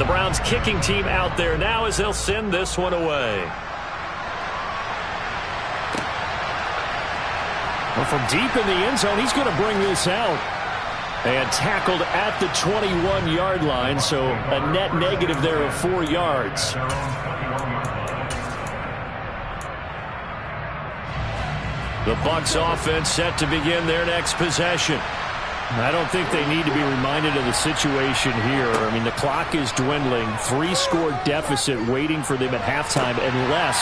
The Browns kicking team out there now as they'll send this one away. Well, from deep in the end zone, he's going to bring this out. And tackled at the 21-yard line, so a net negative there of 4 yards. The Bucs offense set to begin their next possession. I don't think they need to be reminded of the situation here. I mean, the clock is dwindling. 3-score deficit waiting for them at halftime unless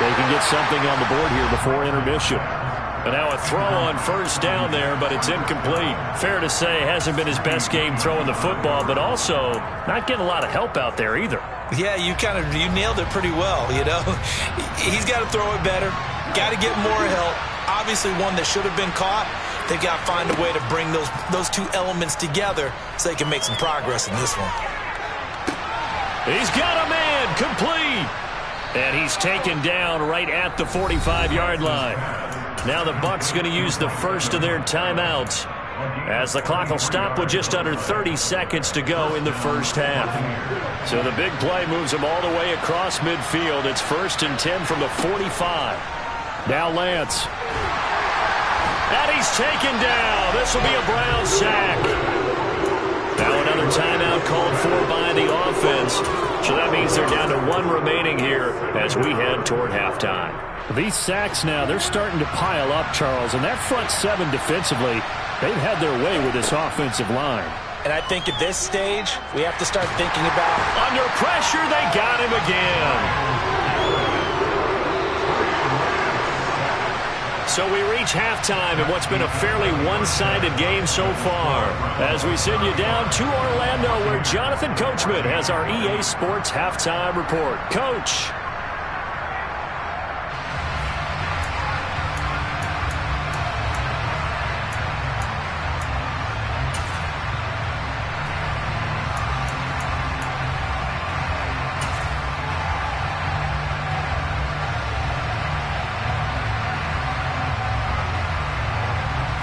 they can get something on the board here before intermission. And now a throw on first down there, but it's incomplete. Fair to say, hasn't been his best game throwing the football, but also not getting a lot of help out there either. Yeah, you nailed it pretty well, you know. He's got to throw it better, got to get more help. Obviously one that should have been caught. They've got to find a way to bring those two elements together so they can make some progress in this one. He's got a man, complete. And he's taken down right at the 45-yard line. Now the Bucs going to use the first of their timeouts as the clock will stop with just under 30 seconds to go in the first half. So the big play moves them all the way across midfield. It's 1st and 10 from the 45. Now Lance. And he's taken down. This will be a Brown sack. Now another timeout called for by the offense. So that means they're down to 1 remaining here as we head toward halftime. These sacks now, they're starting to pile up, Charles. And that front 7 defensively, they've had their way with this offensive line. And I think at this stage, we have to start thinking about... Under pressure, they got him again. So we reach halftime in what's been a fairly one-sided game so far. As we send you down to Orlando, where Jonathan Coachman has our EA Sports halftime report. Coach.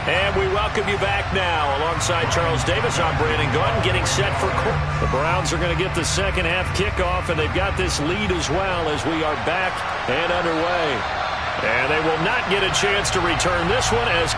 And we welcome you back now. Alongside Charles Davis, I'm Brandon Gunn, getting set for the Browns are going to get the second half kickoff, and they've got this lead as well as we are back and underway. And they will not get a chance to return this one as...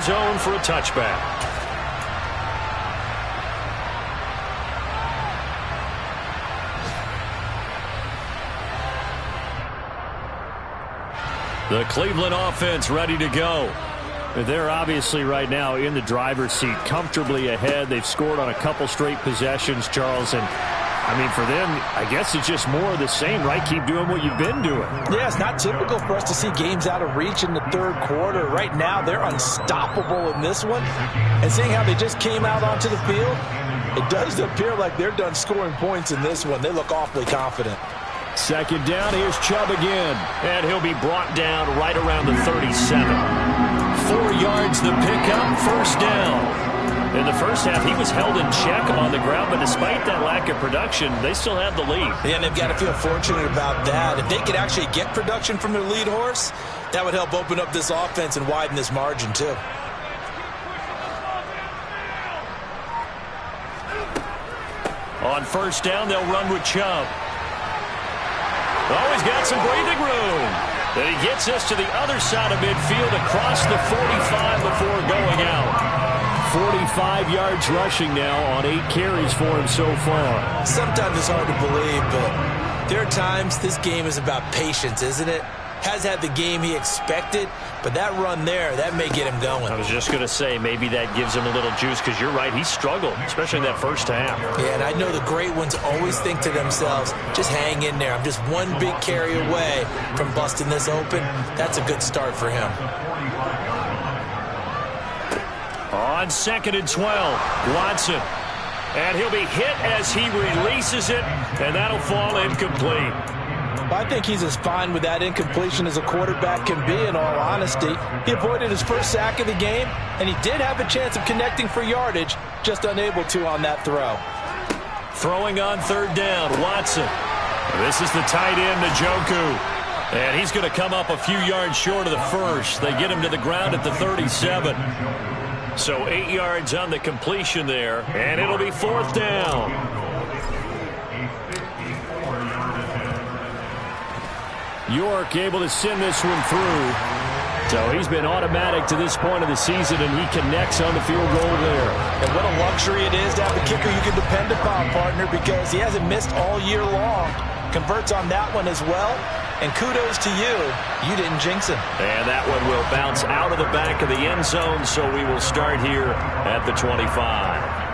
zone for a touchback. The Cleveland offense ready to go. They're obviously right now in the driver's seat, comfortably ahead. They've scored on a couple straight possessions, Charles, and I mean, for them, I guess it's just more of the same, right? Keep doing what you've been doing. Yeah, it's not typical for us to see games out of reach in the third quarter. Right now, they're unstoppable in this one. And seeing how they just came out onto the field, it does appear like they're done scoring points in this one. They look awfully confident. Second down, here's Chubb again. And he'll be brought down right around the 37. 4 yards the pickup, first down. In the first half, he was held in check on the ground, but despite that lack of production, they still have the lead. Yeah, and they've got to feel fortunate about that. If they could actually get production from their lead horse, that would help open up this offense and widen this margin, too. On first down, they'll run with Chubb. Oh, he's got some breathing room. Then he gets us to the other side of midfield across the 45 before going out. 45 yards rushing now on 8 carries for him so far. Sometimes it's hard to believe, but there are times this game is about patience, isn't it? Has had the game he expected, but that run there, that may get him going. I was just going to say, maybe that gives him a little juice, because you're right, he struggled, especially in that first half. Yeah, and I know the great ones always think to themselves, just hang in there. I'm just one big carry away from busting this open. That's a good start for him. On 2nd and 12, Watson. And he'll be hit as he releases it, and that'll fall incomplete. I think he's as fine with that incompletion as a quarterback can be, in all honesty. He avoided his first sack of the game, and he did have a chance of connecting for yardage, just unable to on that throw. Throwing on 3rd down, Watson. This is the tight end, Njoku. And he's going to come up a few yards short of the first. They get him to the ground at the 37. So 8 yards on the completion there, and it'll be 4th down. York able to send this one through. So he's been automatic to this point of the season, and he connects on the field goal there. And what a luxury it is to have a kicker you can depend upon, partner, because he hasn't missed all year long. Converts on that one as well. And kudos to you. You didn't jinx him. And that one will bounce out of the back of the end zone, so we will start here at the 25.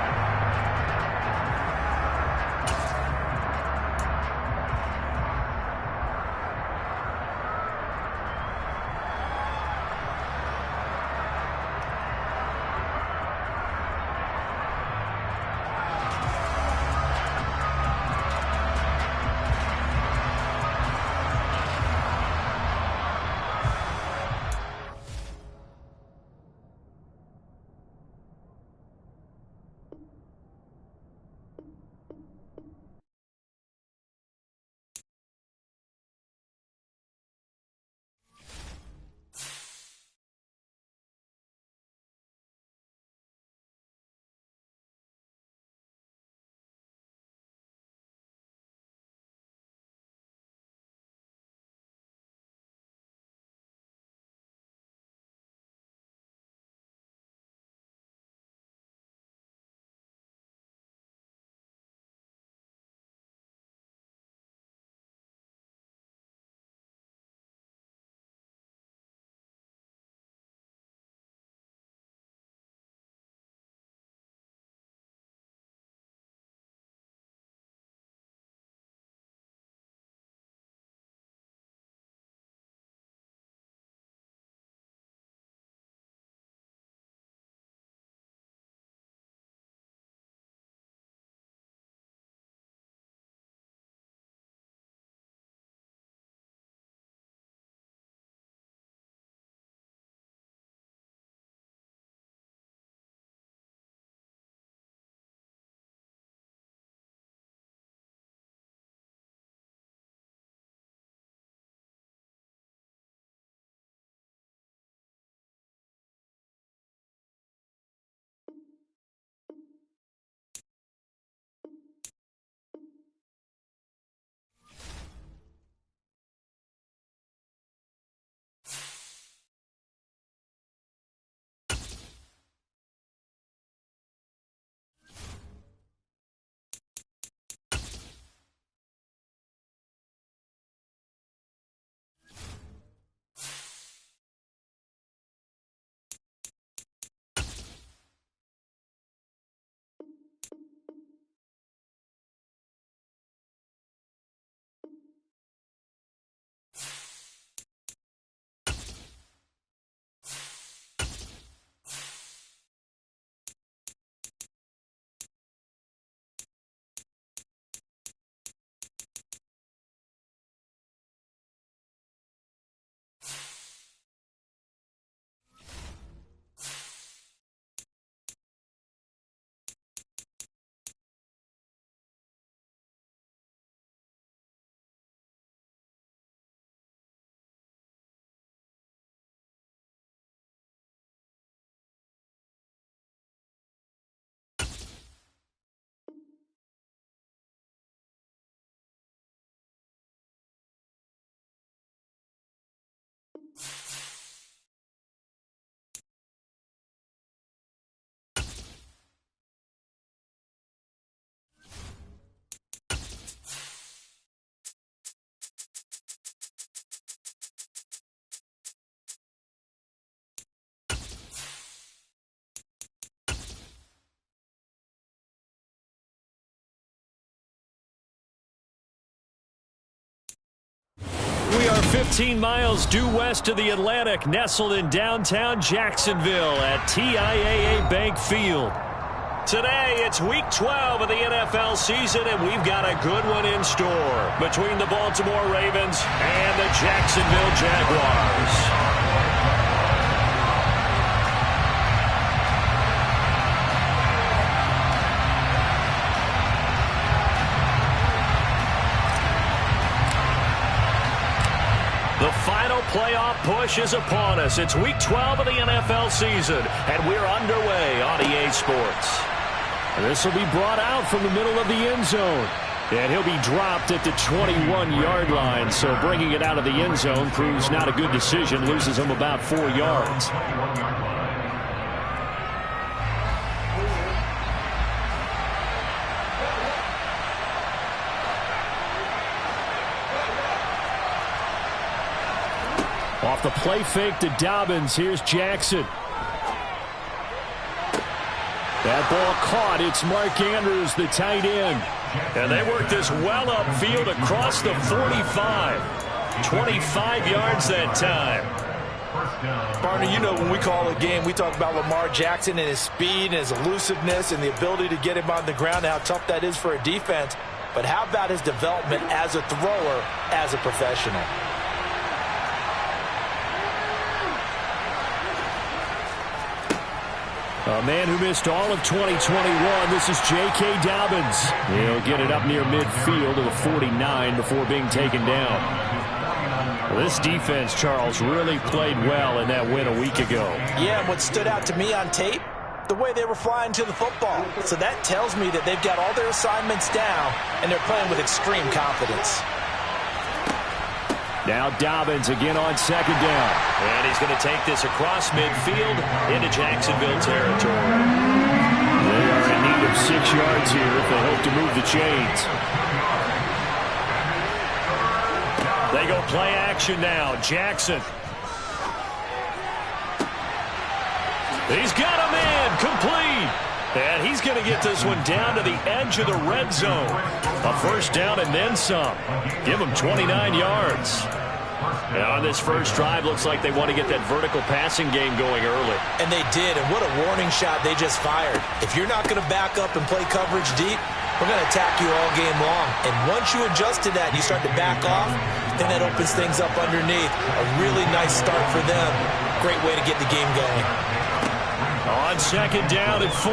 15 miles due west of the Atlantic, nestled in downtown Jacksonville at TIAA Bank Field. Today, it's Week 12 of the NFL season, and we've got a good one in store between the Baltimore Ravens and the Jacksonville Jaguars. The final playoff push is upon us. It's Week 12 of the NFL season, and we're underway on EA Sports. This will be brought out from the middle of the end zone. And he'll be dropped at the 21-yard line. So bringing it out of the end zone proves not a good decision. Loses him about 4 yards. Off the play fake to Dobbins. Here's Jackson. That ball caught. It's Mark Andrews, the tight end. And they work this well upfield across the 45. 25 yards that time. Barney, you know when we call a game, we talk about Lamar Jackson and his speed and his elusiveness and the ability to get him on the ground and how tough that is for a defense. But how about his development as a thrower, as a professional? A man who missed all of 2021. This is J.K. Dobbins. He'll get it up near midfield to the 49 before being taken down. Well, this defense, Charles, really played well in that win a week ago. Yeah, and what stood out to me on tape, the way they were flying to the football. So that tells me that they've got all their assignments down, and they're playing with extreme confidence. Now Dobbins again on second down. And he's going to take this across midfield into Jacksonville territory. They are in need of 6 yards here if they hope to move the chains. They go play action now. Jackson. He's got a man complete. And he's going to get this one down to the edge of the red zone. A first down and then some. Give him 29 yards. And on this first drive, looks like they want to get that vertical passing game going early. And they did, and what a warning shot they just fired. If you're not going to back up and play coverage deep, we're going to attack you all game long. And once you adjust to that and you start to back off, then that opens things up underneath. A really nice start for them. Great way to get the game going. On second down at 4.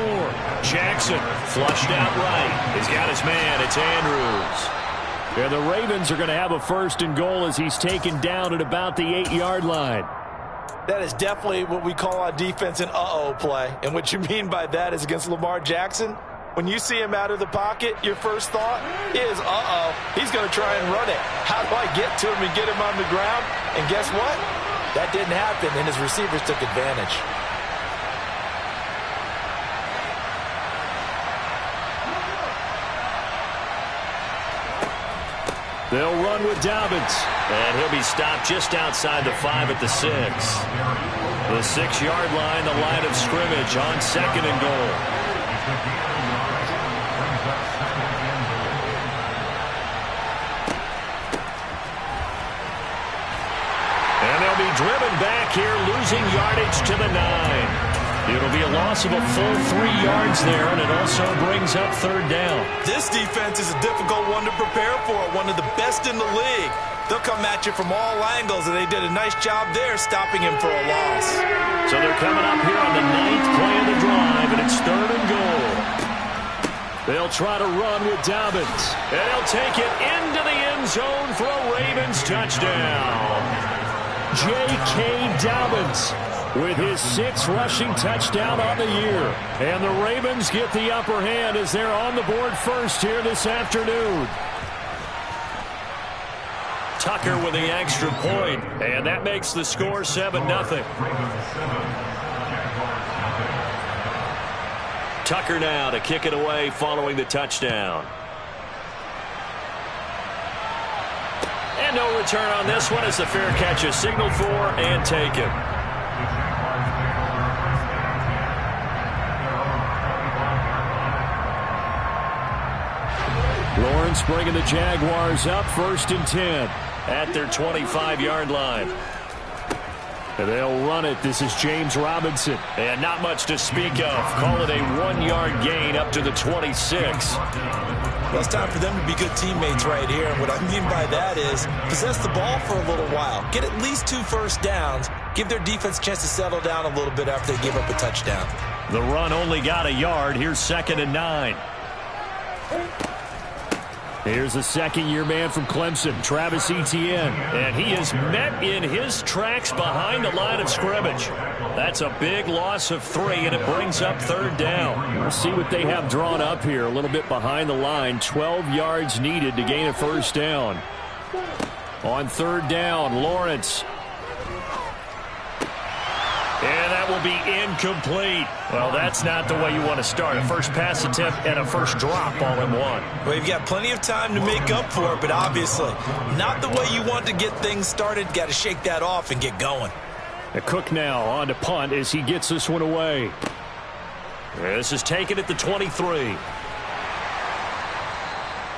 Jackson flushed out right. He's got his man. It's Andrews. Yeah, the Ravens are going to have a first and goal as he's taken down at about the 8-yard line. That is definitely what we call on defense an uh-oh play. And what you mean by that is against Lamar Jackson, when you see him out of the pocket, your first thought is, uh-oh, he's going to try and run it. How do I get to him and get him on the ground? And guess what? That didn't happen, and his receivers took advantage. They'll run with Dobbins. And he'll be stopped just outside the 5 at the 6. The 6-yard line, the line of scrimmage on second and goal. And they'll be driven back here, losing yardage to the 9. It'll be a loss of a full 3 yards there, and it also brings up third down. This defense is a difficult one to prepare for, one of the best in the league. They'll come at you from all angles, and they did a nice job there stopping him for a loss. So they're coming up here on the 9th play of the drive, and it's third and goal. They'll try to run with Dobbins. And he'll take it into the end zone for a Ravens touchdown. J.K. Dobbins with his 6th rushing touchdown on the year. And the Ravens get the upper hand as they're on the board first here this afternoon. Tucker with the extra point, and that makes the score 7-0. Tucker now to kick it away following the touchdown. And no return on this one as the fair catch is signaled for and taken. Lawrence bringing the Jaguars up 1st and 10. at their 25-yard line. They'll run it. This is James Robinson. And not much to speak of. Call it a 1-yard gain up to the 26. Well, it's time for them to be good teammates right here. And what I mean by that is possess the ball for a little while. Get at least 2 first downs. Give their defense a chance to settle down a little bit after they give up a touchdown. The run only got a yard. Here's 2nd and 9. Here's a second-year man from Clemson, Travis Etienne. And he is met in his tracks behind the line of scrimmage. That's a big loss of 3, and it brings up 3rd down. We'll see what they have drawn up here. A little bit behind the line. 12 yards needed to gain a first down. On 3rd down, Lawrence. And that will be incomplete. Well, that's not the way you want to start. A first pass attempt and a first drop all in one. Well, you've got plenty of time to make up for it, but obviously not the way you want to get things started. Got to shake that off and get going. Cook now on to punt as he gets this one away. This is taken at the 23.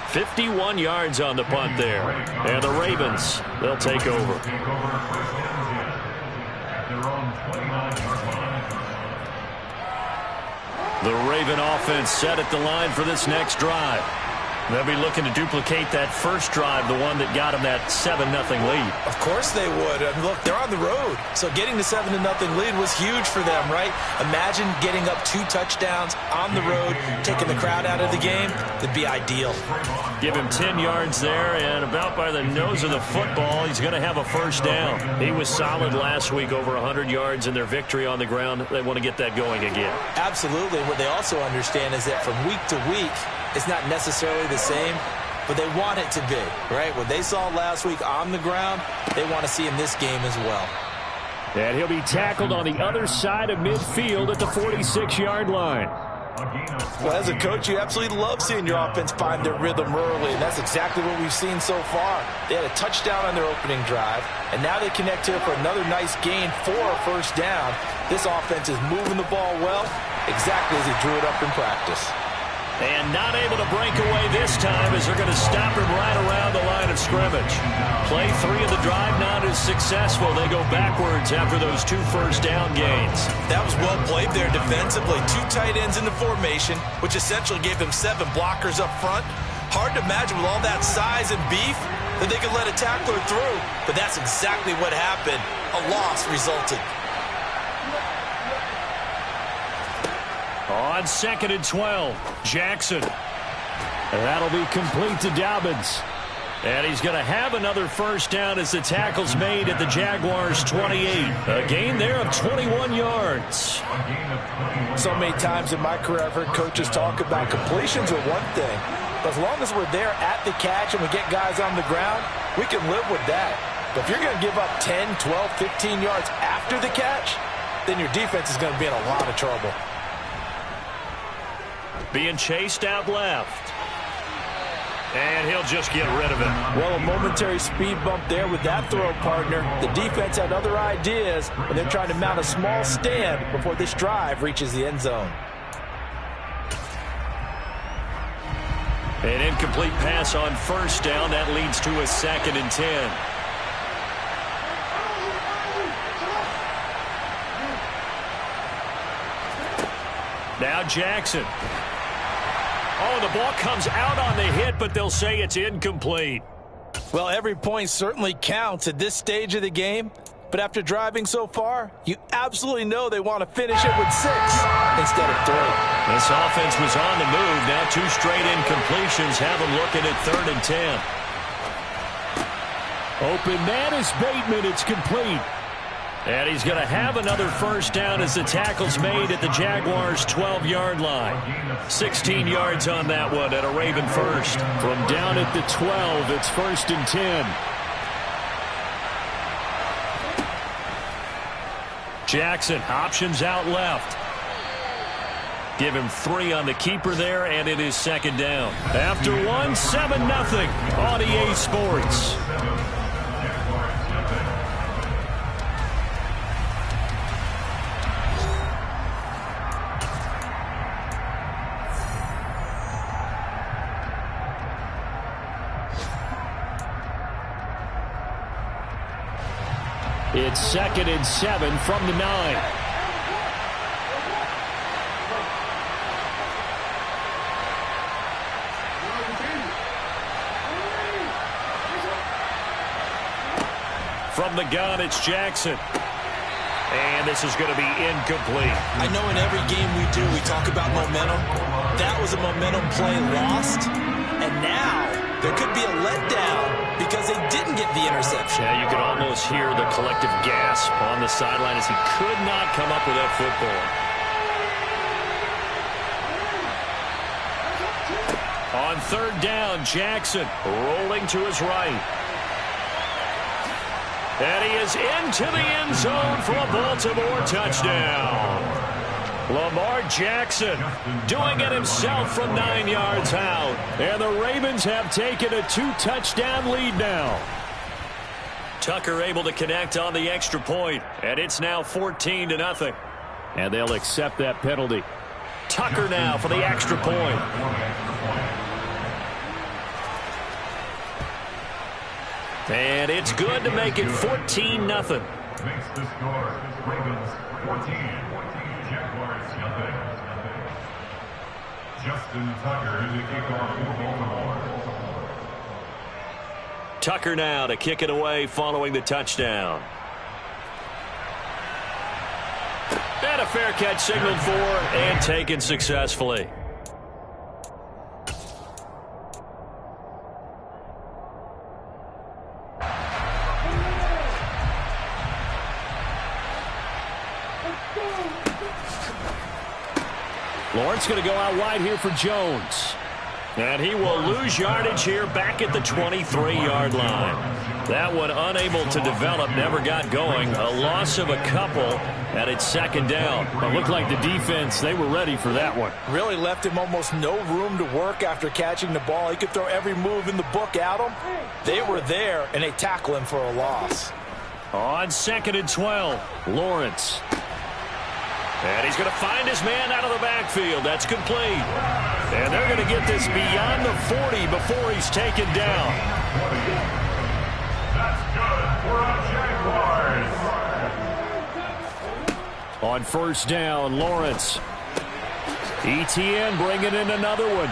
51 yards on the punt there. And the Ravens, they'll take over. The Raven offense set at the line for this next drive. They'll be looking to duplicate that first drive, the one that got them that 7-0 lead. Of course they would. I mean, look, they're on the road. So getting the 7-0 lead was huge for them, right? Imagine getting up 2 touchdowns on the road, taking the crowd out of the game. That'd be ideal. Give him 10 yards there, and about by the nose of the football, he's going to have a first down. He was solid last week, over 100 yards in their victory on the ground. They want to get that going again. Absolutely. What they also understand is that from week to week, it's not necessarily the same, but they want it to be, right? What they saw last week on the ground, they want to see in this game as well. And he'll be tackled on the other side of midfield at the 46-yard line. Well, as a coach, you absolutely love seeing your offense find their rhythm early, and that's exactly what we've seen so far. They had a touchdown on their opening drive, and now they connect here for another nice gain for a first down. This offense is moving the ball well, exactly as he drew it up in practice. And not able to break away this time as they're going to stop him right around the line of scrimmage. Play 3 of the drive not as successful. They go backwards after those 2 first down gains. That was well played there defensively. 2 tight ends in the formation, which essentially gave them 7 blockers up front. Hard to imagine with all that size and beef that they could let a tackler through. But that's exactly what happened. A loss resulted. On 2nd and 12, Jackson. And that'll be complete to Dobbins. And he's going to have another first down as the tackle's made at the Jaguars' 28. A gain there of 21 yards. So many times in my career I've heard coaches talk about completions are one thing. But as long as we're there at the catch and we get guys on the ground, we can live with that. But if you're going to give up 10, 12, 15 yards after the catch, then your defense is going to be in a lot of trouble. Being chased out left. And he'll just get rid of it. Well, a momentary speed bump there with that throw partner. The defense had other ideas, and they're trying to mount a small stand before this drive reaches the end zone. An incomplete pass on first down. That leads to a 2nd and 10. Now Jackson. Oh, the ball comes out on the hit, but they'll say it's incomplete. Well, every point certainly counts at this stage of the game. But after driving so far, you absolutely know they want to finish it with 6 instead of 3. This offense was on the move. Now 2 straight incompletions have them looking at 3rd and 10. Open man is Bateman. It's complete. And he's going to have another first down as the tackle's made at the Jaguars' 12-yard line. 16 yards on that one at a Raven first. From down at the 12, it's 1st and 10. Jackson, options out left. Give him 3 on the keeper there, and it is 2nd down. After 1, 7-0 on EA Sports. It's 2nd and 7 from the 9. From the gun, it's Jackson. And this is going to be incomplete. I know in every game we do, we talk about momentum. That was a momentum play lost. And now there could be a letdown because they didn't get the interception. Yeah, you could almost hear the collective gasp on the sideline as he could not come up with that football. On 3rd down, Jackson rolling to his right. And he is into the end zone for a Baltimore touchdown. Lamar Jackson doing it himself from 9 yards out. And the Ravens have taken a 2-touchdown lead now. Tucker able to connect on the extra point, and it's now 14-0. And they'll accept that penalty. Tucker now for the extra point. And it's good to make it 14-0. Makes the score Ravens 14, Jaguars nothing. Justin Tucker to kick off for Baltimore. Tucker now to kick it away following the touchdown. And a fair catch signaled for and taken successfully. Lawrence going to go out wide here for Jones. And he will lose yardage here back at the 23-yard line. That one unable to develop, never got going. A loss of a couple, and it's 2nd down. It looked like the defense, they were ready for that one. Really left him almost no room to work after catching the ball. He could throw every move in the book at him. They were there, and they tackle him for a loss. On 2nd and 12, Lawrence. And he's going to find his man out of the backfield. That's complete. And they're going to get this beyond the 40 before he's taken down. That's good for a Jaguars. On 1st down, Lawrence. ETN bringing in another one.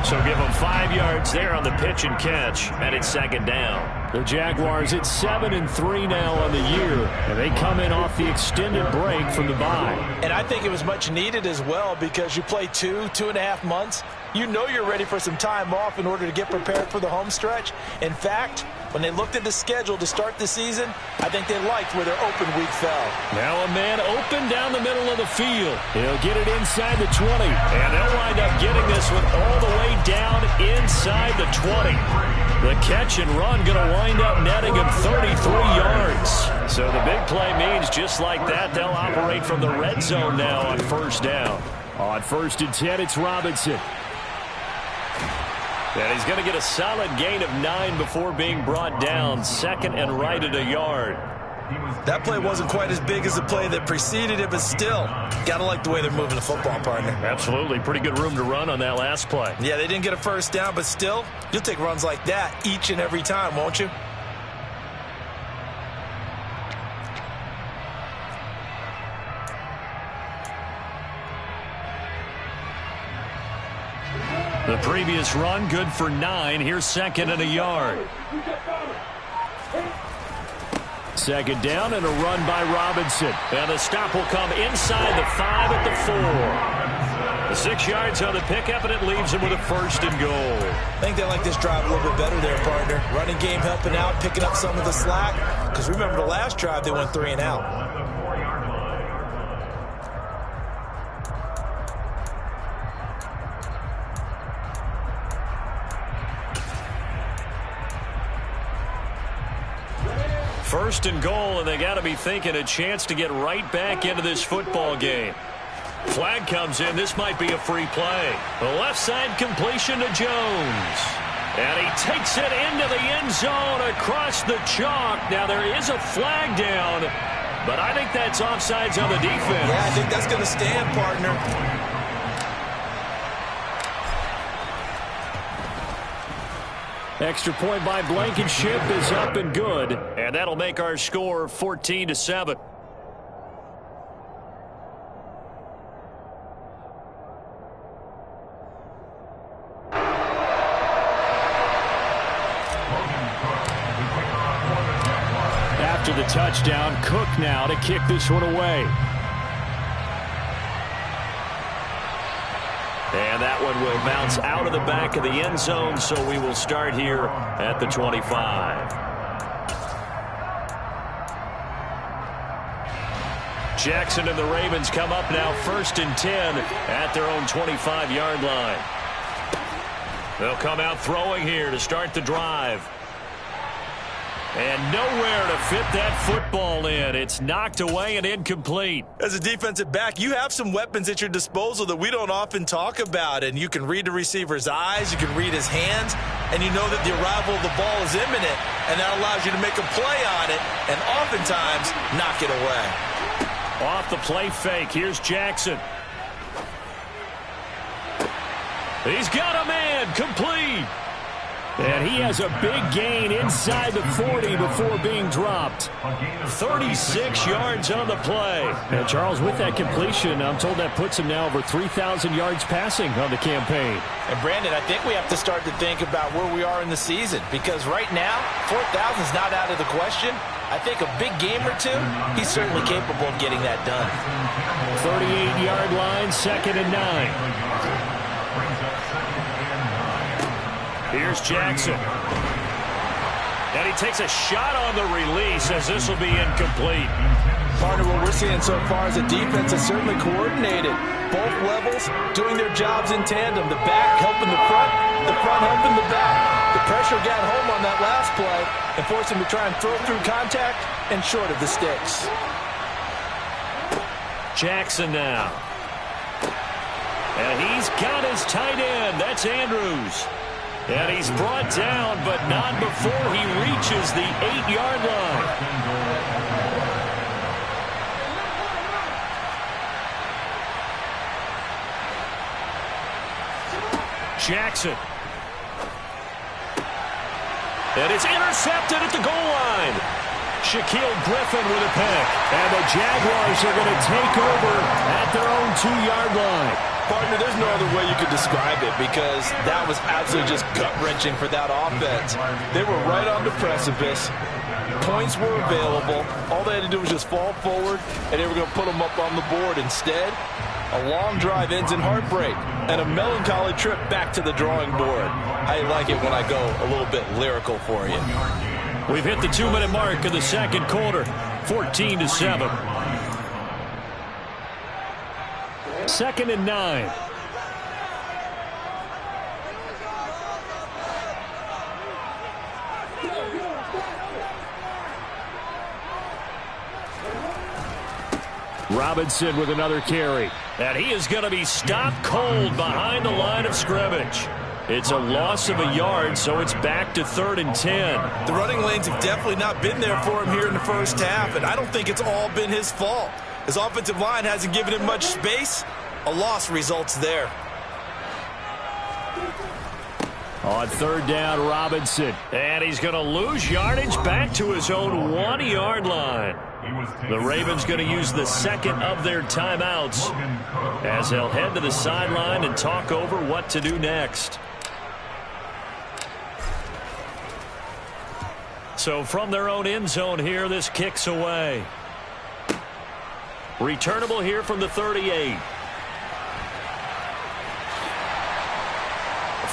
So give him 5 yards there on the pitch and catch, and it's 2nd down. The Jaguars at 7-3 now on the year, and they come in off the extended break from the bye. And I think it was much needed as well because you play 2.5 months. You know you're ready for some time off in order to get prepared for the home stretch. In fact, when they looked at the schedule to start the season, I think they liked where their open week fell. Now a man open down the middle of the field. He'll get it inside the 20. And they'll wind up getting this one all the way down inside the 20. The catch and run going to wind up netting him 33 yards. So the big play means just like that, they'll operate from the red zone now on 1st down. On 1st and 10, it's Robinson. And he's going to get a solid gain of 9 before being brought down. 2nd and right at a yard. That play wasn't quite as big as the play that preceded it, but still, got to like the way they're moving the football, partner. Absolutely. Pretty good room to run on that last play. Yeah, they didn't get a 1st down, but still, you'll take runs like that each and every time, won't you? The previous run, good for 9. Here's 2nd and a yard. 2nd down and a run by Robinson. And the stop will come inside the 5 at the 4. The 6 yards on the pickup, and it leaves him with a 1st and goal. I think they like this drive a little bit better there, partner. Running game helping out, picking up some of the slack. Because remember the last drive, they went 3 and out. First and goal, and they got to be thinking a chance to get right back into this football game. Flag comes in. This might be a free play. The left side completion to Jones. And he takes it into the end zone across the chalk. Now there is a flag down, but I think that's offsides on the defense. Yeah, I think that's going to stand, partner. Extra point by Blankenship is up and good. And that'll make our score 14-7. After the touchdown, Cook now to kick this one away. And that one will bounce out of the back of the end zone, so we will start here at the 25. Jackson and the Ravens come up now 1st and 10 at their own 25-yard line. They'll come out throwing here to start the drive. And nowhere to fit that football in. It's knocked away and incomplete. As a defensive back, you have some weapons at your disposal that we don't often talk about. And you can read the receiver's eyes, you can read his hands, and you know that the arrival of the ball is imminent. And that allows you to make a play on it and oftentimes knock it away. Off the play fake, here's Jackson. He's got a man, complete. And he has a big gain inside the 40 before being dropped. 36 yards on the play. And Charles, with that completion, I'm told that puts him now over 3,000 yards passing on the campaign. And Brandon, I think we have to start to think about where we are in the season, because right now, 4,000 is not out of the question. I think a big game or two, he's certainly capable of getting that done. 38-yard line, 2nd and 9. Here's Jackson. And he takes a shot on the release as this will be incomplete. Partner, what we're seeing so far is a defense that's certainly coordinated. Both levels doing their jobs in tandem. The back helping the front helping the back. The pressure got home on that last play and forced him to try and throw through contact and short of the sticks. Jackson now. And he's got his tight end. That's Andrews. And he's brought down, but not before he reaches the 8-yard line. Jackson. And it's intercepted at the goal line. Shaquille Griffin with a pick. And the Jaguars are going to take over at their own 2-yard line. Partner, there's no other way you could describe it, because that was absolutely just gut-wrenching for that offense. They were right on the precipice. Points were available. All they had to do was just fall forward, and they were going to put them up on the board. Instead, a long drive ends in heartbreak and a melancholy trip back to the drawing board. I like it when I go a little bit lyrical for you. We've hit the 2-minute mark in the second quarter, 14-7. 2nd and 9. Robinson with another carry. And he is going to be stopped cold behind the line of scrimmage. It's a loss of a yard, so it's back to 3rd and 10. The running lanes have definitely not been there for him here in the first half, and I don't think it's all been his fault. His offensive line hasn't given him much space. A loss results there. On 3rd down, Robinson. And he's going to lose yardage back to his own 1-yard line. The Ravens going to use the second of their timeouts as they'll head to the sideline and talk over what to do next. So from their own end zone here, this kicks away. Returnable here from the 38.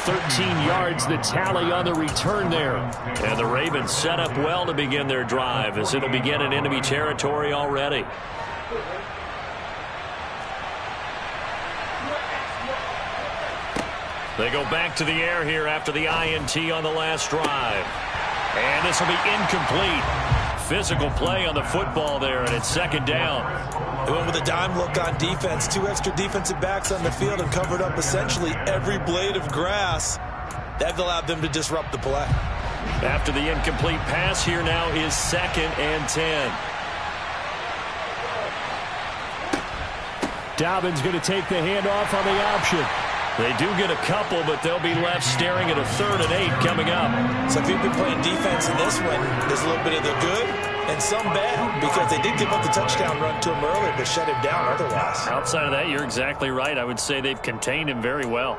13 yards the tally on the return there. And the Ravens set up well to begin their drive as it'll begin in enemy territory already. They go back to the air here after the INT on the last drive. And this will be incomplete. Physical play on the football there, and it's 2nd down. They went with a dime look on defense. 2 extra defensive backs on the field and covered up essentially every blade of grass. That allowed them to disrupt the play. After the incomplete pass, here now is 2nd and 10. Dobbins going to take the handoff on the option. They do get a couple, but they'll be left staring at a 3rd and 8 coming up. So if you've been playing defense in this one, there's a little bit of the good and some bad, because they did give up the touchdown run to him earlier, but shut him down otherwise. Outside of that, you're exactly right. I would say they've contained him very well.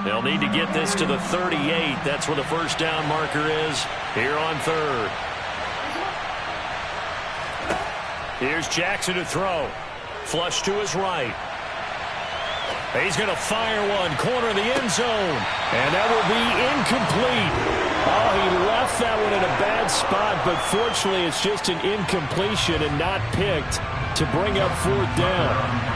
They'll need to get this to the 38. That's where the first down marker is here on 3rd. Here's Jackson to throw. Flush to his right. He's going to fire one. Corner of the end zone. And that will be incomplete. Oh, he left that one in a bad spot, but fortunately it's just an incompletion and not picked to bring up 4th down.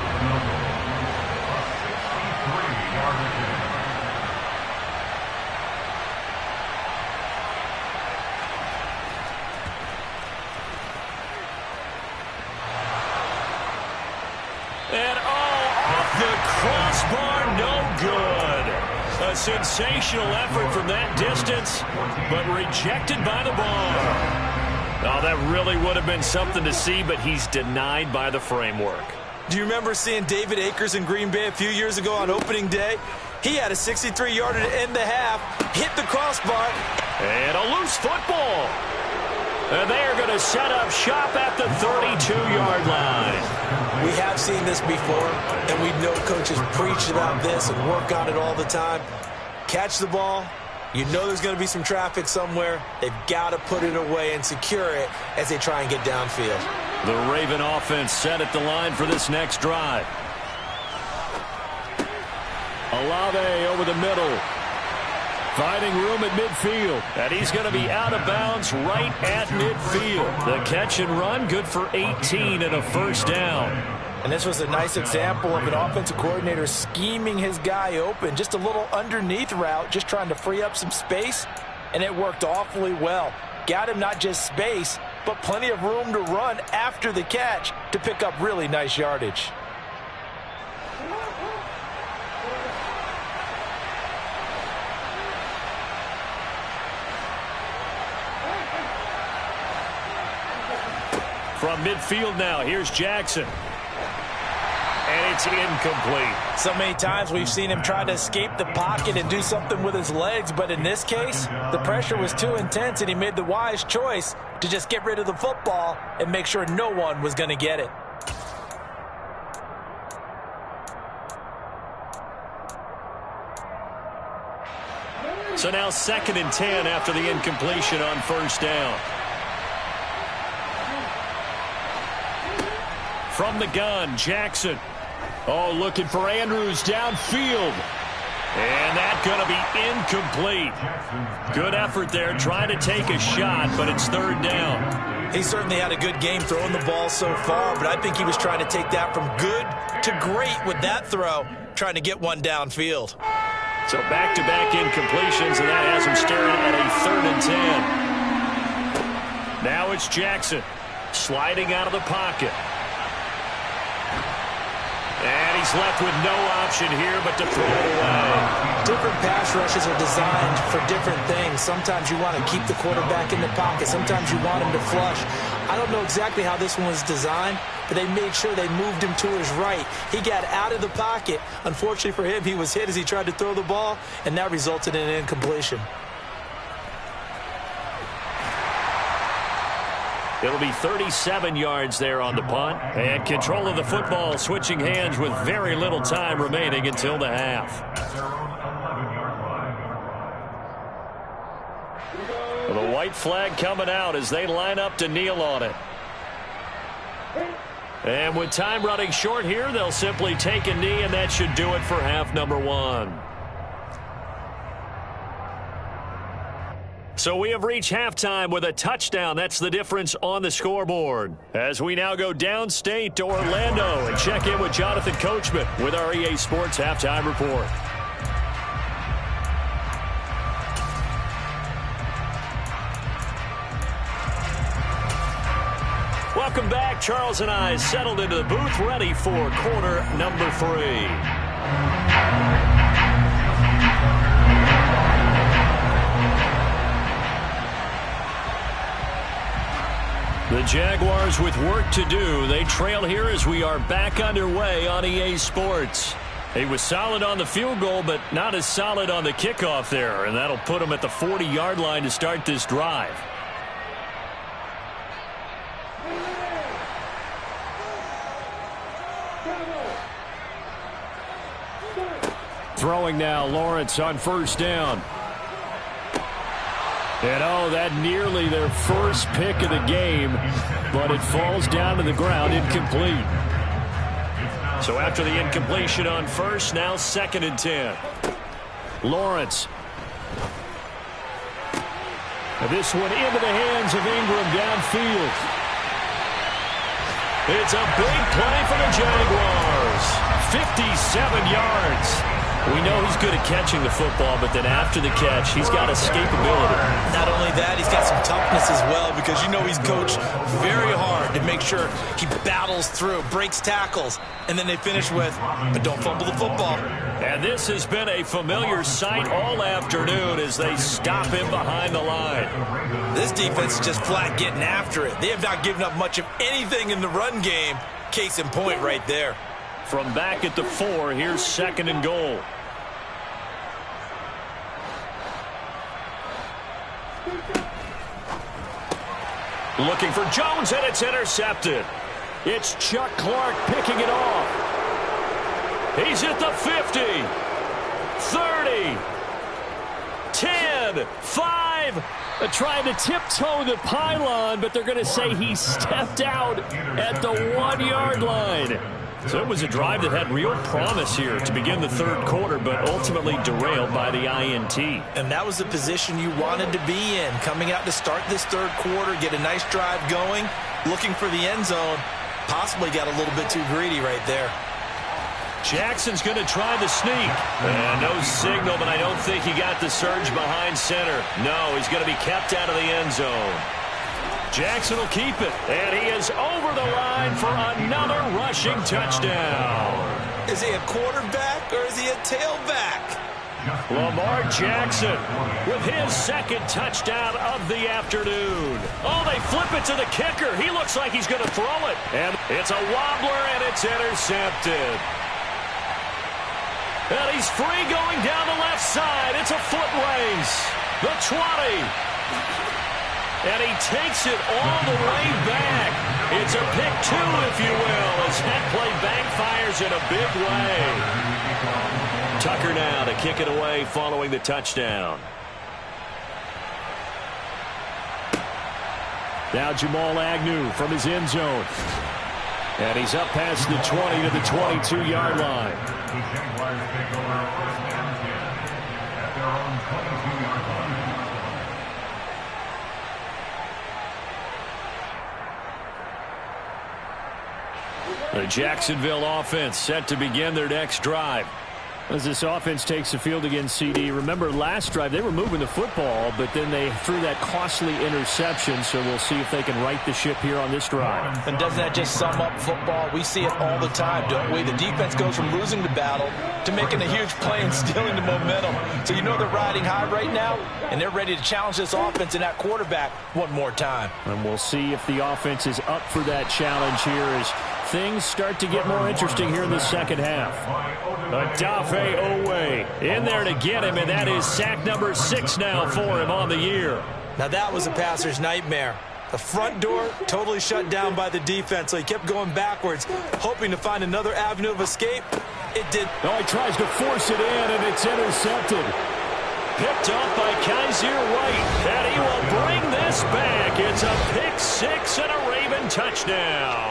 And off the crossbar, no good. A sensational effort from that distance, but rejected by the bar. Oh, that really would have been something to see, but he's denied by the framework. Do you remember seeing David Akers in Green Bay a few years ago on opening day? He had a 63-yarder to end the half, hit the crossbar. And a loose football. And they are going to set up shop at the 32-yard line. We have seen this before, and we know coaches preach about this and work on it all the time. Catch the ball. You know there's going to be some traffic somewhere. They've got to put it away and secure it as they try and get downfield. The Raven offense set at the line for this next drive. Olave over the middle. Finding room at midfield. And he's going to be out of bounds right at midfield. The catch and run, good for 18 and a first down. And this was a nice example of an offensive coordinator scheming his guy open. Just a little underneath route, just trying to free up some space. And it worked awfully well. Got him not just space, but plenty of room to run after the catch to pick up really nice yardage. From midfield now, here's Jackson. And it's incomplete. So many times we've seen him try to escape the pocket and do something with his legs, but in this case, the pressure was too intense and he made the wise choice to just get rid of the football and make sure no one was going to get it. So now 2nd and 10 after the incompletion on first down. From the gun, Jackson. Oh, looking for Andrews downfield. And that's going to be incomplete. Good effort there, trying to take a shot, but it's 3rd down. He certainly had a good game throwing the ball so far, but I think he was trying to take that from good to great with that throw, trying to get one downfield. So back-to-back incompletions, and that has him staring at a 3rd and 10. Now it's Jackson sliding out of the pocket. And he's left with no option here but to throw it away. Different pass rushes are designed for different things. Sometimes you want to keep the quarterback in the pocket. Sometimes you want him to flush. I don't know exactly how this one was designed, but they made sure they moved him to his right. He got out of the pocket. Unfortunately for him, he was hit as he tried to throw the ball, and that resulted in an incompletion. It'll be 37 yards there on the punt. And control of the football switching hands with very little time remaining until the half. The white flag coming out as they line up to kneel on it. And with time running short here, they'll simply take a knee, and that should do it for half number 1. So we have reached halftime with a touchdown. That's the difference on the scoreboard. As we now go downstate to Orlando and check in with Jonathan Coachman with our EA Sports Halftime Report. Welcome back. Charles and I settled into the booth, ready for quarter number 3. The Jaguars with work to do. They trail here as we are back underway on EA Sports. He was solid on the field goal, but not as solid on the kickoff there, and that'll put him at the 40-yard line to start this drive. Throwing now, Lawrence on first down. And oh, that nearly their first pick of the game, but it falls down to the ground, incomplete. So after the incompletion on first, now 2nd and 10. Lawrence. And this one into the hands of Ingram downfield. It's a big play for the Jaguars. 57 yards. We know he's good at catching the football, but then after the catch, he's got escapability. Not only that, he's got some toughness as well, because you know he's coached very hard to make sure he battles through, breaks tackles, and then they finish with, but don't fumble the football. And this has been a familiar sight all afternoon as they stop him behind the line. This defense is just flat getting after it. They have not given up much of anything in the run game. Case in point right there. From back at the 4, here's 2nd and goal. Looking for Jones, and it's intercepted. It's Chuck Clark picking it off. He's at the 50, 30, 10, 5. Trying to tiptoe the pylon, but they're going to say he stepped out at the 1-yard line. So it was a drive that had real promise here to begin the third quarter, but ultimately derailed by the INT. And that was the position you wanted to be in, coming out to start this third quarter, get a nice drive going, looking for the end zone. Possibly got a little bit too greedy right there. Jackson's going to try the sneak. And no signal, but I don't think he got the surge behind center. No, he's going to be kept out of the end zone. Jackson will keep it, and he is over the line for another rushing touchdown. Is he a quarterback or is he a tailback? Lamar Jackson with his 2nd touchdown of the afternoon. Oh, they flip it to the kicker. He looks like he's going to throw it. And it's a wobbler, and it's intercepted. And he's free going down the left side. It's a foot race. The 20. And he takes it all the way back. It's a pick 2, if you will, as that play backfires in a big way. Tucker now to kick it away following the touchdown. Now Jamal Agnew from his end zone. And he's up past the 20 to the 22-yard line. The Jacksonville offense set to begin their next drive. As this offense takes the field against CD, remember last drive they were moving the football, but then they threw that costly interception, so we'll see if they can right the ship here on this drive. And doesn't that just sum up football? We see it all the time, don't we? The defense goes from losing the battle to making a huge play and stealing the momentum. So you know they're riding high right now, and they're ready to challenge this offense and that quarterback one more time. And we'll see if the offense is up for that challenge here as things start to get more interesting here in the second half. Odafe Owe in there to get him, and that is sack number 6 now for him on the year. Now that was a passer's nightmare. The front door totally shut down by the defense, so he kept going backwards, hoping to find another avenue of escape. It did. Oh, he tries to force it in, and it's intercepted. Picked up by Kaiser White, and he will bring this back. It's a pick 6 and a Raven touchdown.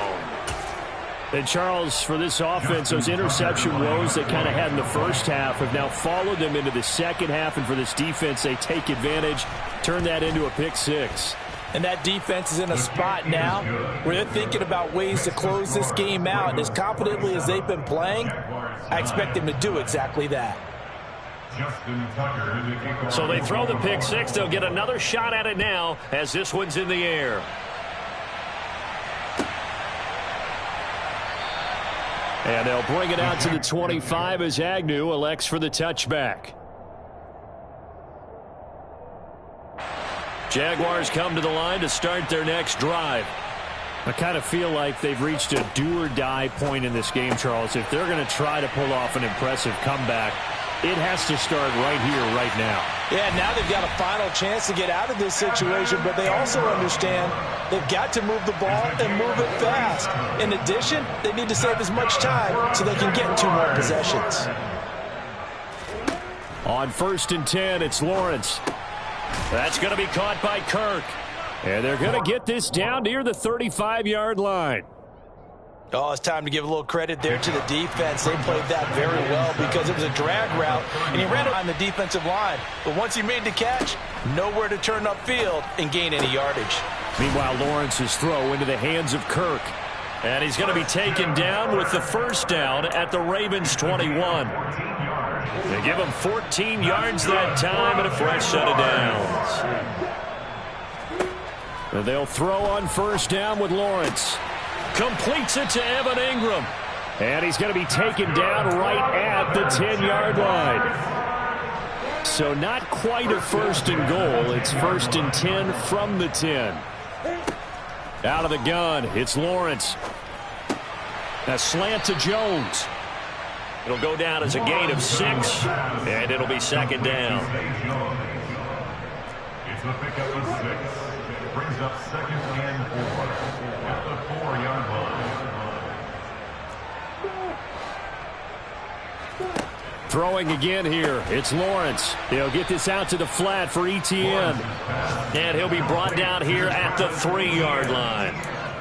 And Charles, for this offense, those interception woes they kind of had in the first half have now followed them into the second half. And for this defense, they take advantage, turn that into a pick 6. And that defense is in a spot now where they're thinking about ways to close this game out. And as confidently as they've been playing, I expect them to do exactly that. So they throw the pick 6. They'll get another shot at it now as this one's in the air. And they'll bring it out to the 25 as Agnew elects for the touchback. Jaguars come to the line to start their next drive. I kind of feel like they've reached a do-or-die point in this game, Charles. If they're going to try to pull off an impressive comeback, it has to start right here, right now. Yeah, now they've got a final chance to get out of this situation, but they also understand they've got to move the ball and move it fast. In addition, they need to save as much time so they can get 2 more possessions. On 1st and 10, it's Lawrence. That's going to be caught by Kirk. And they're going to get this down near the 35-yard line. Oh, it's time to give a little credit there to the defense. They played that very well because it was a drag route, and he ran it on the defensive line. But once he made the catch, nowhere to turn upfield and gain any yardage. Meanwhile, Lawrence's throw into the hands of Kirk. And he's going to be taken down with the 1st down at the Ravens' 21. They give him 14 yards that time and a fresh set of downs. And they'll throw on 1st down with Lawrence. Completes it to Evan Ingram. And he's going to be taken down right at the 10-yard line. So not quite a 1st and goal. It's 1st and 10 from the 10. Out of the gun, it's Lawrence. A slant to Jones. It'll go down as a gain of 6, and it'll be 2nd down. It's the pickup of 6. Brings up 2nd and 4 at the 4-yard line. Throwing again here. It's Lawrence. He'll get this out to the flat for Etienne. And he'll be brought down here at the 3-yard line.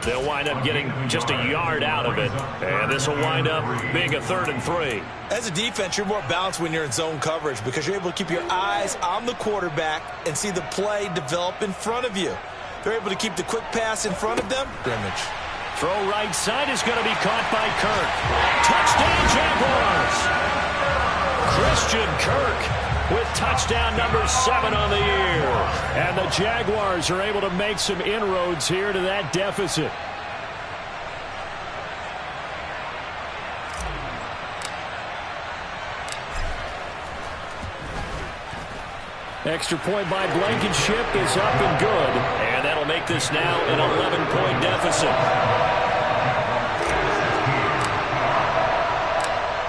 They'll wind up getting just a yard out of it. And this will wind up being a 3rd and 3. As a defense, you're more balanced when you're in zone coverage because you're able to keep your eyes on the quarterback and see the play develop in front of you. They're able to keep the quick pass in front of them. Scrimmage. Throw right side is going to be caught by Kirk. Touchdown, Jaguars! Christian Kirk with touchdown number 7 on the year. And the Jaguars are able to make some inroads here to that deficit. Extra point by Blankenship is up and good. And that'll make this now an 11-point deficit.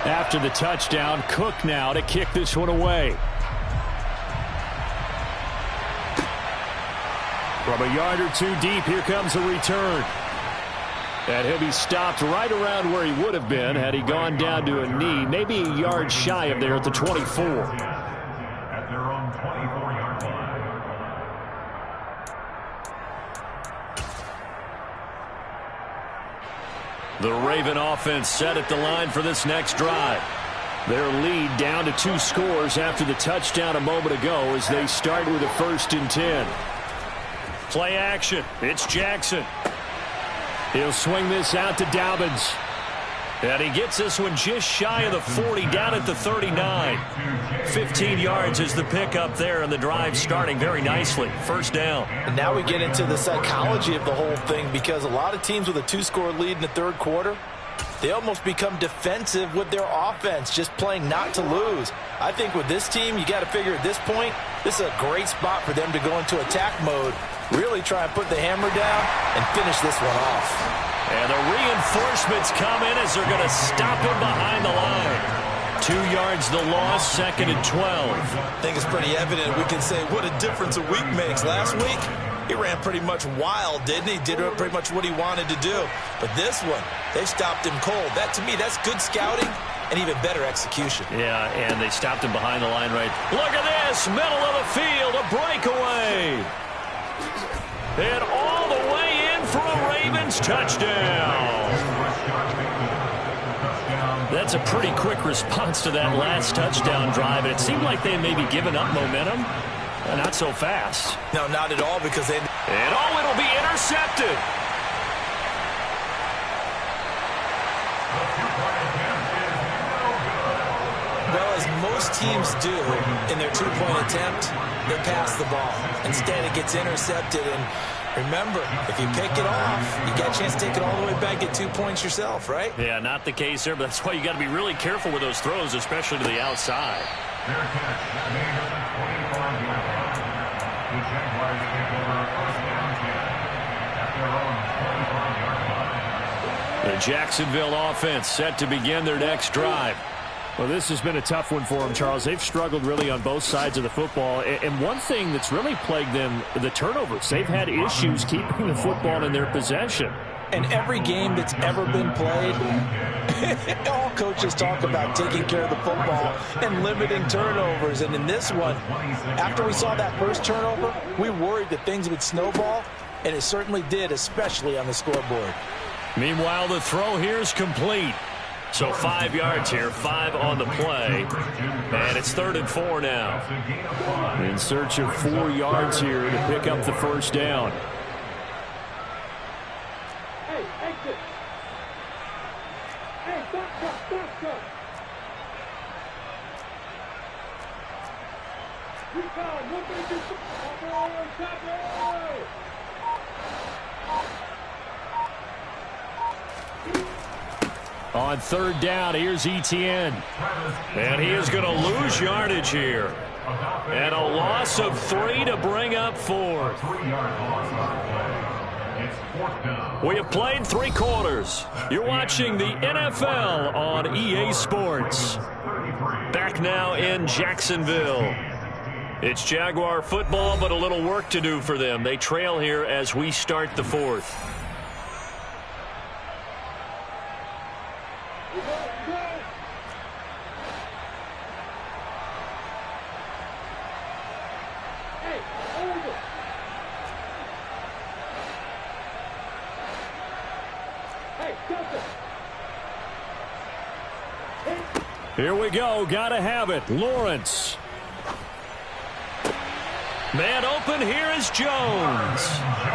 After the touchdown, Cook now to kick this one away. From a yard or 2 deep, here comes the return. And he'll be stopped right around where he would have been had he gone down to a knee, maybe a yard shy of there at the 24. At their own 24-yard line. The Raven offense set at the line for this next drive. Their lead down to 2 scores after the touchdown a moment ago as they start with a 1st and 10. Play action. It's Jackson. He'll swing this out to Dobbins. And he gets this one just shy of the 40, down at the 39. 15 yards is the pickup there, and the drive starting very nicely. 1st down. And now we get into the psychology of the whole thing because a lot of teams with a 2-score lead in the 3rd quarter, they almost become defensive with their offense, just playing not to lose. I think with this team, you got to figure at this point, this is a great spot for them to go into attack mode, really try and put the hammer down and finish this one off. And the reinforcements come in as they're going to stop him behind the line. 2 yards the loss, 2nd and 12. I think it's pretty evident. We can say what a difference a week makes. Last week, he ran pretty much wild, didn't he? Did pretty much what he wanted to do. But this one, they stopped him cold. That, to me, that's good scouting and even better execution. Yeah, and they stopped him behind the line right. Look at this, middle of the field, a breakaway. And all the way in for a Ravens touchdown. That's a pretty quick response to that last touchdown drive. And it seemed like they may be giving up momentum. Not so fast. No, not at all, because they... And oh, it'll be intercepted. Well, as most teams do in their 2-point attempt, they pass the ball. Instead, it gets intercepted. And remember, if you pick it off, you got a chance to take it all the way back, get 2 points yourself, right? Yeah, not the case there, but that's why you got to be really careful with those throws, especially to the outside. Their catch made at the 25-yard line. The Jaguars take over 1st and 10 at their own 25-yard line. The Jacksonville offense set to begin their next drive. Well, this has been a tough one for them, Charles. They've struggled really on both sides of the football. And one thing that's really plagued them, the turnovers. They've had issues keeping the football in their possession. And every game that's ever been played, all coaches talk about taking care of the football and limiting turnovers. And in this one, after we saw that first turnover, we worried that things would snowball, and it certainly did, especially on the scoreboard. Meanwhile, the throw here is complete. So 5 yards here, 5 on the play. And it's 3rd and 4 now. In search of 4 yards here to pick up the first down. On 3rd down, here's Etienne. And he is going to lose yardage here. And a loss of 3 to bring up 4. We have played 3 quarters. You're watching the NFL on EA Sports. Back now in Jacksonville. It's Jaguar football, but a little work to do for them. They trail here as we start the 4th. Here we go. Gotta have it. Lawrence. Man open, here is Jones.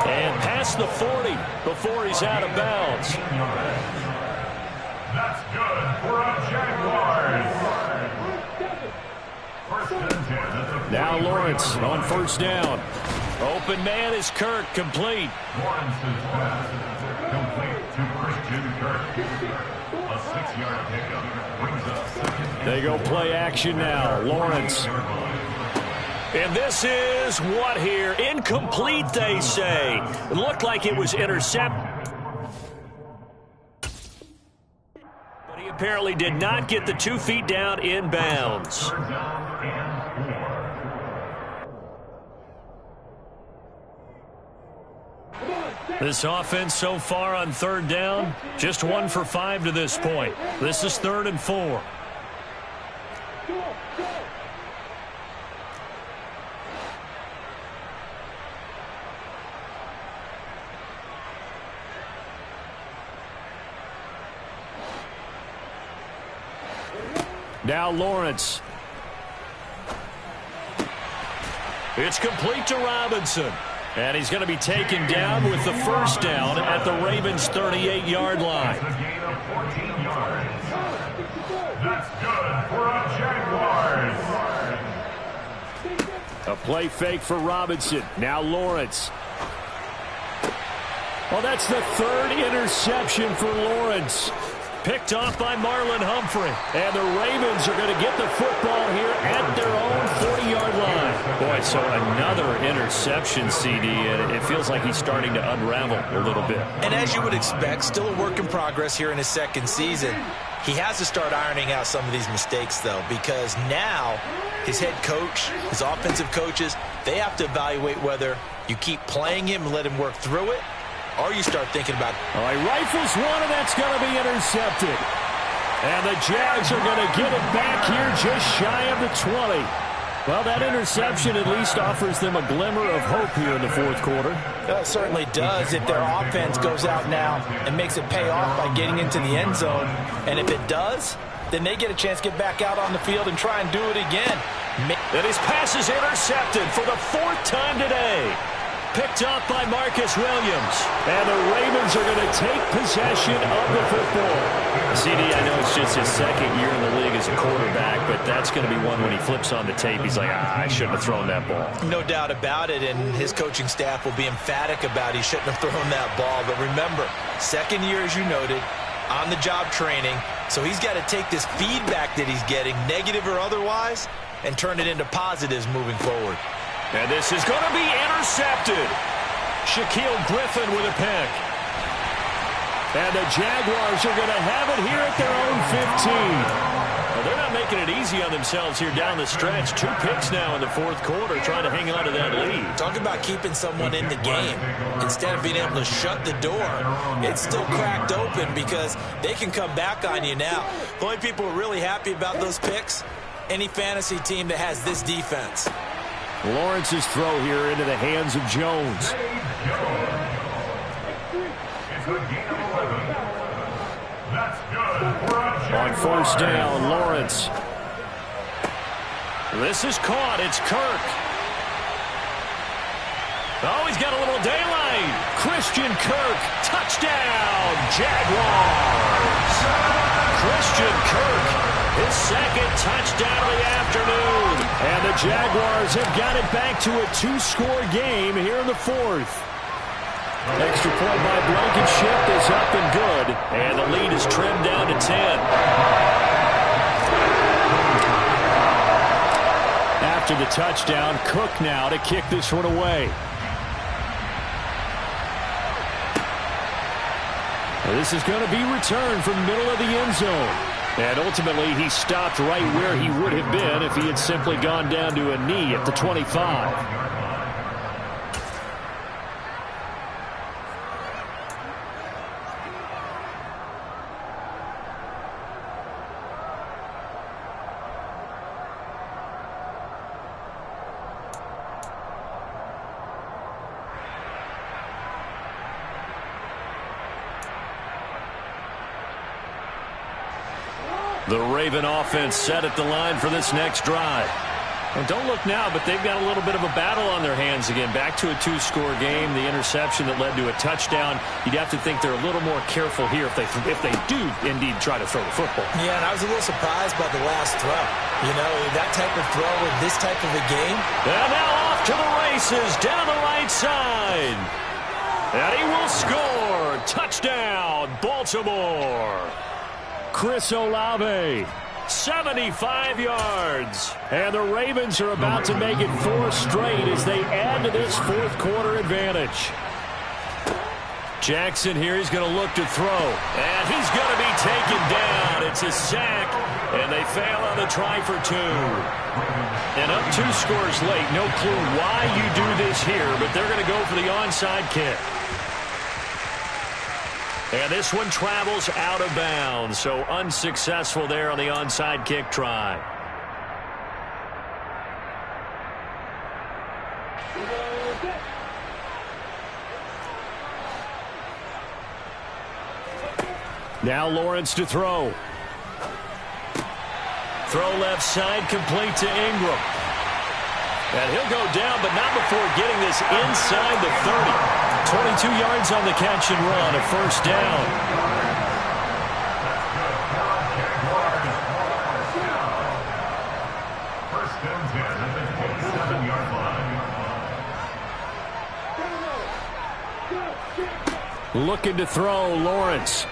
And past the 40 before he's out of bounds. That's good for a Jaguars. Now Lawrence on 1st down. Open man is Kirk, complete. Lawrence's pass complete to Christian Kirk. A 6-yard pickup brings up 2nd. They go play action now. Lawrence. And this is what here? Incomplete, they say. It looked like it was intercepted. But he apparently did not get the 2 feet down in bounds. This offense so far on 3rd down, just 1 for 5 to this point. This is 3rd and 4. Now Lawrence. It's complete to Robinson. And he's going to be taken down with the 1st down at the Ravens' 38-yard line. That's good for a Jaguars. A play fake for Robinson. Now Lawrence. Well, that's the 3rd interception for Lawrence. Picked off by Marlon Humphrey. And the Ravens are going to get the football here at their own 40-yard line. Boy, so another interception, CD, and it feels like he's starting to unravel a little bit. And as you would expect, still a work in progress here in his 2nd season. He has to start ironing out some of these mistakes, though, because now his head coach, his offensive coaches, they have to evaluate whether you keep playing him and let him work through it, or you start thinking about... Oh, he rifles one, and that's going to be intercepted. And the Jags are going to get it back here just shy of the 20. Well, that interception at least offers them a glimmer of hope here in the 4th quarter. That certainly does if their offense goes out now and makes it pay off by getting into the end zone. And if it does, then they get a chance to get back out on the field and try and do it again. And his pass is intercepted for the 4th time today. Picked up by Marcus Williams. And the Ravens are going to take possession of the football. CD, I know it's just his 2nd year in the league as a quarterback, but that's going to be one when he flips on the tape. He's like, I shouldn't have thrown that ball. No doubt about it, and his coaching staff will be emphatic about he shouldn't have thrown that ball. But remember, 2nd year, as you noted, on-the-job training, so he's got to take this feedback that he's getting, negative or otherwise, and turn it into positives moving forward. And this is going to be intercepted. Shaquille Griffin with a pick. And the Jaguars are going to have it here at their own 15. Well, they're not making it easy on themselves here down the stretch. 2 picks now in the fourth quarter trying to hang on to that lead. Talk about keeping someone in the game. Instead of being able to shut the door, it's still cracked open because they can come back on you now. The only people who are really happy about those picks, any fantasy team that has this defense. Lawrence's throw here into the hands of Jones. It's a gain of 11. That's good for a Jaguar. On first down, Lawrence. This is caught. It's Kirk. Oh, he's got a little daylight. Christian Kirk, touchdown, Jaguars. Christian Kirk, his second touchdown of the afternoon. And the Jaguars have got it back to a 2-score game here in the fourth. Extra point by Blankenship is up and good. And the lead is trimmed down to 10. After the touchdown, Cook now to kick this one away. This is going to be returned from the middle of the end zone. And ultimately, he stopped right where he would have been if he had simply gone down to a knee at the 25. The Raven offense set at the line for this next drive. And don't look now, but they've got a little bit of a battle on their hands again. Back to a 2-score game. The interception that led to a touchdown. You'd have to think they're a little more careful here if they do indeed try to throw the football. Yeah, and I was a little surprised by the last throw. You know, that type of throw in this type of a game. And now off to the races down the right side. And he will score. Touchdown, Baltimore. Chris Olave, 75 yards. And the Ravens are about to make it 4 straight as they add to this fourth quarter advantage. Jackson here, he's going to look to throw. And he's going to be taken down. It's a sack, and they fail on the try for 2. And up 2 scores late. No clue why you do this here, but they're going to go for the onside kick. And this one travels out of bounds, so unsuccessful there on the onside kick try. Now Lawrence to throw. Throw left side, complete to Ingram. And he'll go down, but not before getting this inside the 30. 22 yards on the catch and run, a first down. First down 10 at the 27-yard line. Looking to throw, Lawrence.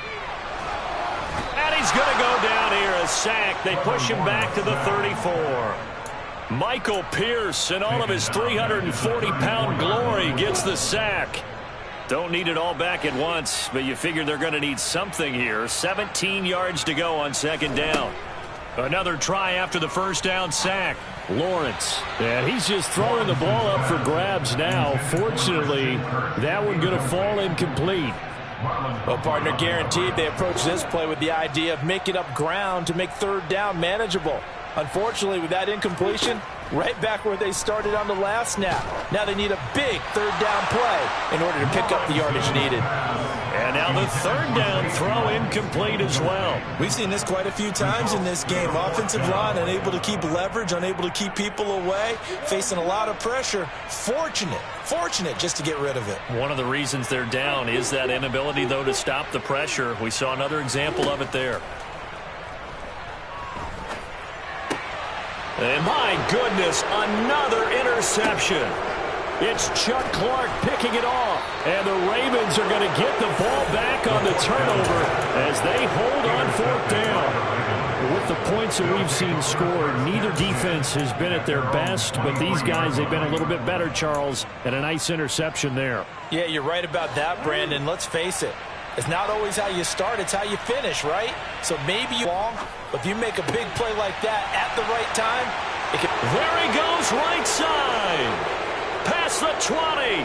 And he's going to go down here, a sack. They push him back to the 34. Michael Pierce, in all of his 340-pound glory, gets the sack. Don't need it all back at once, but you figure they're going to need something here. 17 yards to go on second down. Another try after the first down sack. Lawrence, and he's just throwing the ball up for grabs now. Fortunately, that one going to fall incomplete. Well, partner, guaranteed they approach this play with the idea of making up ground to make third down manageable. Unfortunately, with that incompletion, right back where they started on the last snap. Now they need a big third down play in order to pick up the yardage needed. And now the third down throw incomplete as well. We've seen this quite a few times in this game. Offensive line unable to keep leverage, unable to keep people away, facing a lot of pressure. Fortunate just to get rid of it. One of the reasons they're down is that inability, though, to stop the pressure. We saw another example of it there. And my goodness, another interception. It's Chuck Clark picking it off. And the Ravens are going to get the ball back on the turnover as they hold on fourth down. With the points that we've seen scored, neither defense has been at their best, but these guys, they've been a little bit better, Charles, and a nice interception there. Yeah, you're right about that, Brandon. Let's face it. It's not always how you start, it's how you finish, right? So maybe you're long, but if you make a big play like that at the right time, it can... There he goes, right side. Past the 20.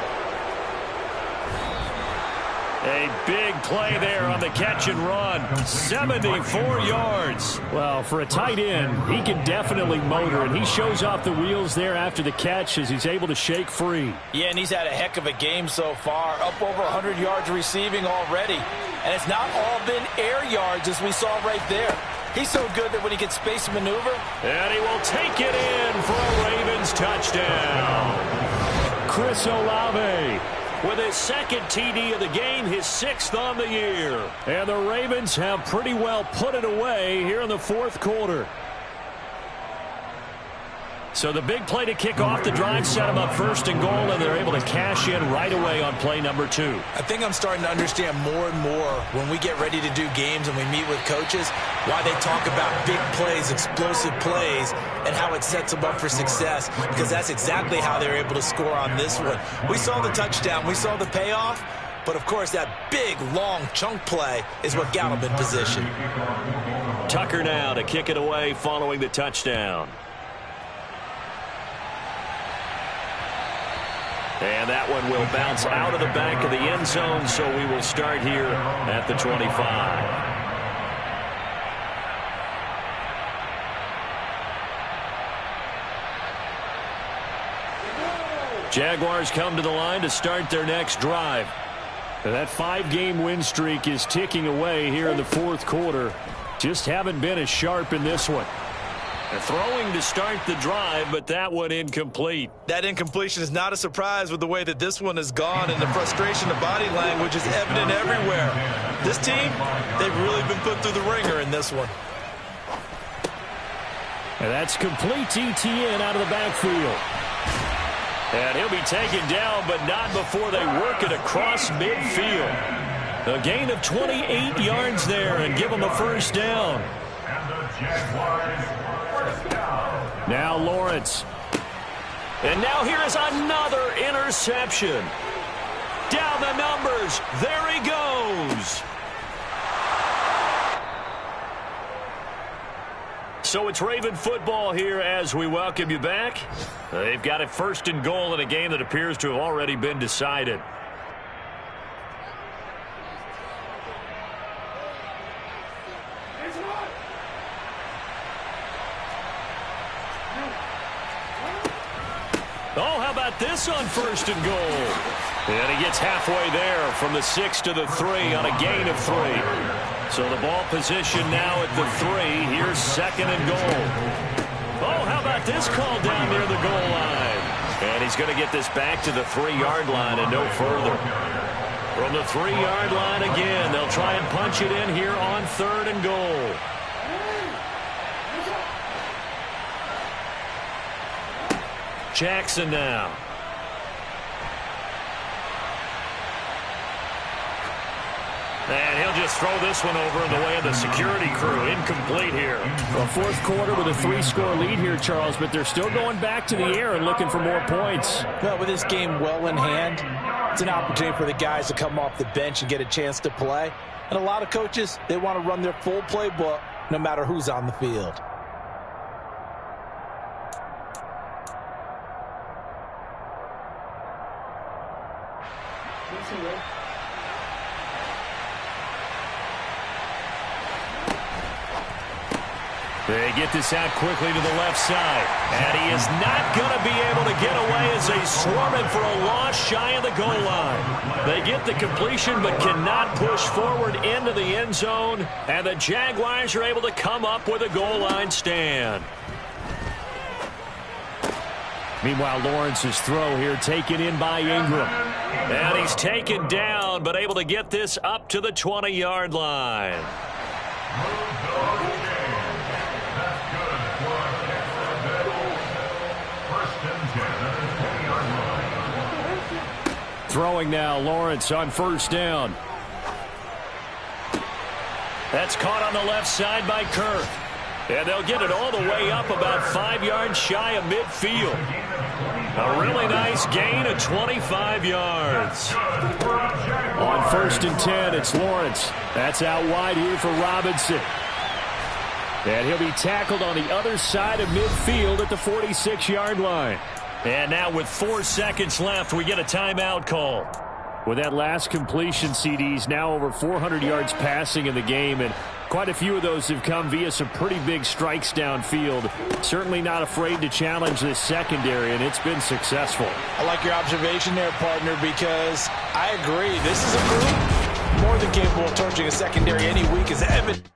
A big play there on the catch and run. 74 yards. Well, for a tight end, he can definitely motor, and he shows off the wheels there after the catch as he's able to shake free. Yeah, and he's had a heck of a game so far, up over 100 yards receiving already. And it's not all been air yards, as we saw right there. He's so good that when he gets space to maneuver. And he will take it in for a Ravens touchdown. Chris Olave with his second TD of the game, his 6th on the year. And the Ravens have pretty well put it away here in the fourth quarter. So the big play to kick off the drive set them up 1st and goal, and they're able to cash in right away on play number 2. I think I'm starting to understand more and more when we get ready to do games and we meet with coaches why they talk about big plays, explosive plays, and how it sets them up for success, because that's exactly how they're able to score on this one. We saw the touchdown, we saw the payoff, but of course that big, long chunk play is what got them in position. Tucker now to kick it away following the touchdown. And that one will bounce out of the back of the end zone, so we will start here at the 25. Jaguars come to the line to start their next drive. And that 5-game win streak is ticking away here in the fourth quarter. Just haven't been as sharp in this one. They're throwing to start the drive, but that one incomplete. That incompletion is not a surprise with the way that this one has gone, and the frustration of body language is evident everywhere. This team, they've really been put through the ringer in this one. And that's complete to Etienne out of the backfield. And he'll be taken down, but not before they work it across midfield. A gain of 28 yards there and give them a first down. And the Jaguars first down. Now Lawrence. And now here is another interception. Down the numbers. There he goes. So it's Raven football here as we welcome you back. They've got it 1st and goal in a game that appears to have already been decided. Oh, how about this on 1st and goal? And he gets halfway there from the 6 to the 3 on a gain of 3. So the ball position now at the 3. Here's 2nd and goal. Oh, how about this call down near the goal line? And he's going to get this back to the 3-yard line and no further. From the 3-yard line again, they'll try and punch it in here on 3rd and goal. Jackson now. And he'll just throw this one over in the way of the security crew. Incomplete here. Well, fourth quarter with a 3-score lead here, Charles, but they're still going back to the air and looking for more points. Well, with this game well in hand, it's an opportunity for the guys to come off the bench and get a chance to play. And a lot of coaches, they want to run their full playbook no matter who's on the field. They get this out quickly to the left side. And he is not going to be able to get away as they swarm him for a loss shy of the goal line. They get the completion but cannot push forward into the end zone. And the Jaguars are able to come up with a goal line stand. Meanwhile, Lawrence's throw here taken in by Ingram. And he's taken down but able to get this up to the 20-yard line. Throwing now, Lawrence on 1st down. That's caught on the left side by Kirk. And they'll get it all the way up about 5 yards shy of midfield. A really nice gain of 25 yards. On 1st and 10, it's Lawrence. That's out wide here for Robinson. And he'll be tackled on the other side of midfield at the 46-yard line. And now with 4 seconds left, we get a timeout call. With that last completion, CD's now over 400 yards passing in the game, and quite a few of those have come via some pretty big strikes downfield. Certainly not afraid to challenge this secondary, and it's been successful. I like your observation there, partner, because I agree. This is a group more than capable of torching a secondary any week, as evident.